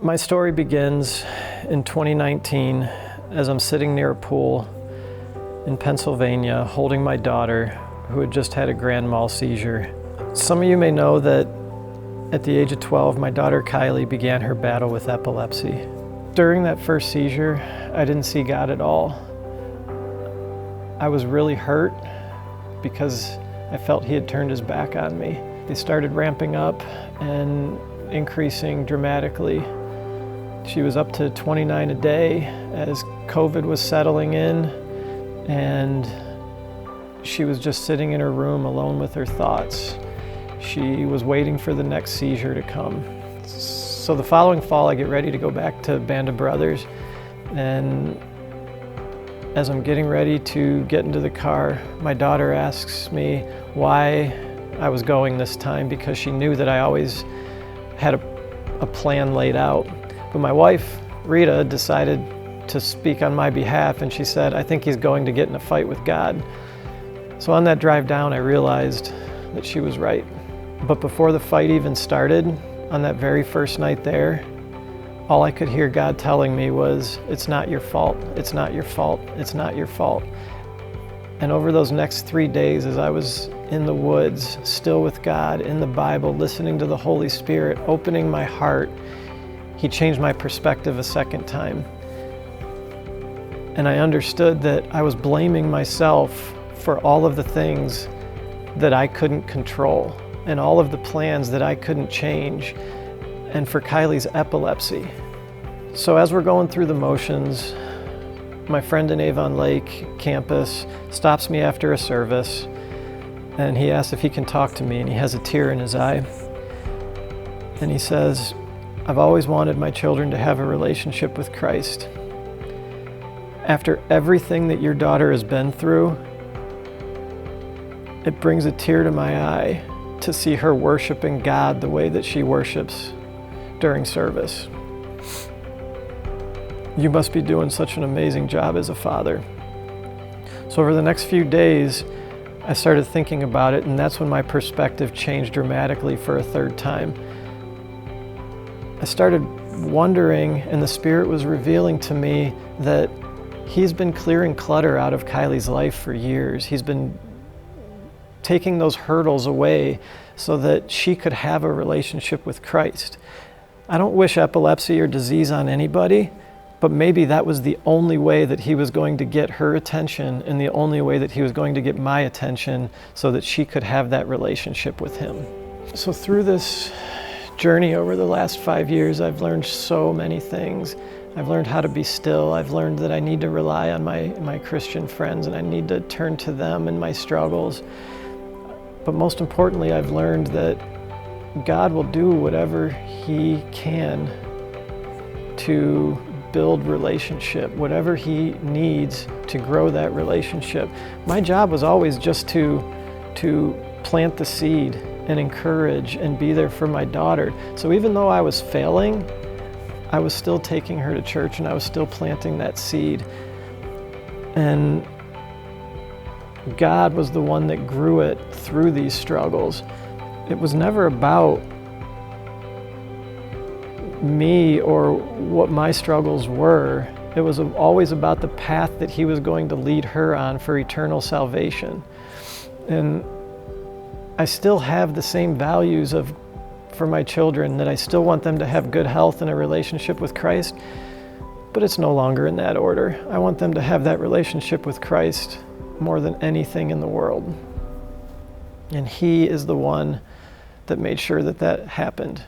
My story begins in 2019 as I'm sitting near a pool in Pennsylvania holding my daughter who had just had a grand mal seizure. Some of you may know that at the age of 12, my daughter Kylie began her battle with epilepsy. During that first seizure, I didn't see God at all. I was really hurt because I felt He had turned His back on me. They started ramping up and increasing dramatically. She was up to 29 a day as COVID was settling in, and she was just sitting in her room alone with her thoughts. She was waiting for the next seizure to come. So the following fall, I get ready to go back to Band of Brothers, and as I'm getting ready to get into the car, my daughter asks me why I was going this time, because she knew that I always had a plan laid out. But my wife, Rita, decided to speak on my behalf, and she said, I think he's going to get in a fight with God. So on that drive down, I realized that she was right. But before the fight even started, on that very first night there, all I could hear God telling me was, it's not your fault, it's not your fault, it's not your fault. And over those next 3 days, as I was in the woods, still with God, in the Bible, listening to the Holy Spirit, opening my heart, He changed my perspective a second time. And I understood that I was blaming myself for all of the things that I couldn't control and all of the plans that I couldn't change, and for Kylie's epilepsy. So as we're going through the motions, my friend in Avon Lake campus stops me after a service, and he asks if he can talk to me, and he has a tear in his eye. And he says, I've always wanted my children to have a relationship with Christ. After everything that your daughter has been through, it brings a tear to my eye to see her worshiping God the way that she worships during service. You must be doing such an amazing job as a father. So over the next few days, I started thinking about it, and that's when my perspective changed dramatically for a third time. I started wondering, and the Spirit was revealing to me that He's been clearing clutter out of Kylie's life for years. He's been taking those hurdles away so that she could have a relationship with Christ. I don't wish epilepsy or disease on anybody, but maybe that was the only way that He was going to get her attention, and the only way that He was going to get my attention, so that she could have that relationship with Him. So through this journey over the last 5 years, I've learned so many things. I've learned how to be still. I've learned that I need to rely on my Christian friends, and I need to turn to them in my struggles. But most importantly, I've learned that God will do whatever He can to build relationship, whatever He needs to grow that relationship. My job was always just to plant the seed and encourage and be there for my daughter. So even though I was failing, I was still taking her to church, and I was still planting that seed. And God was the one that grew it through these struggles. It was never about me or what my struggles were. It was always about the path that He was going to lead her on for eternal salvation. And I still have the same values for my children, that I still want them to have good health and a relationship with Christ, but it's no longer in that order. I want them to have that relationship with Christ more than anything in the world. And He is the one that made sure that that happened.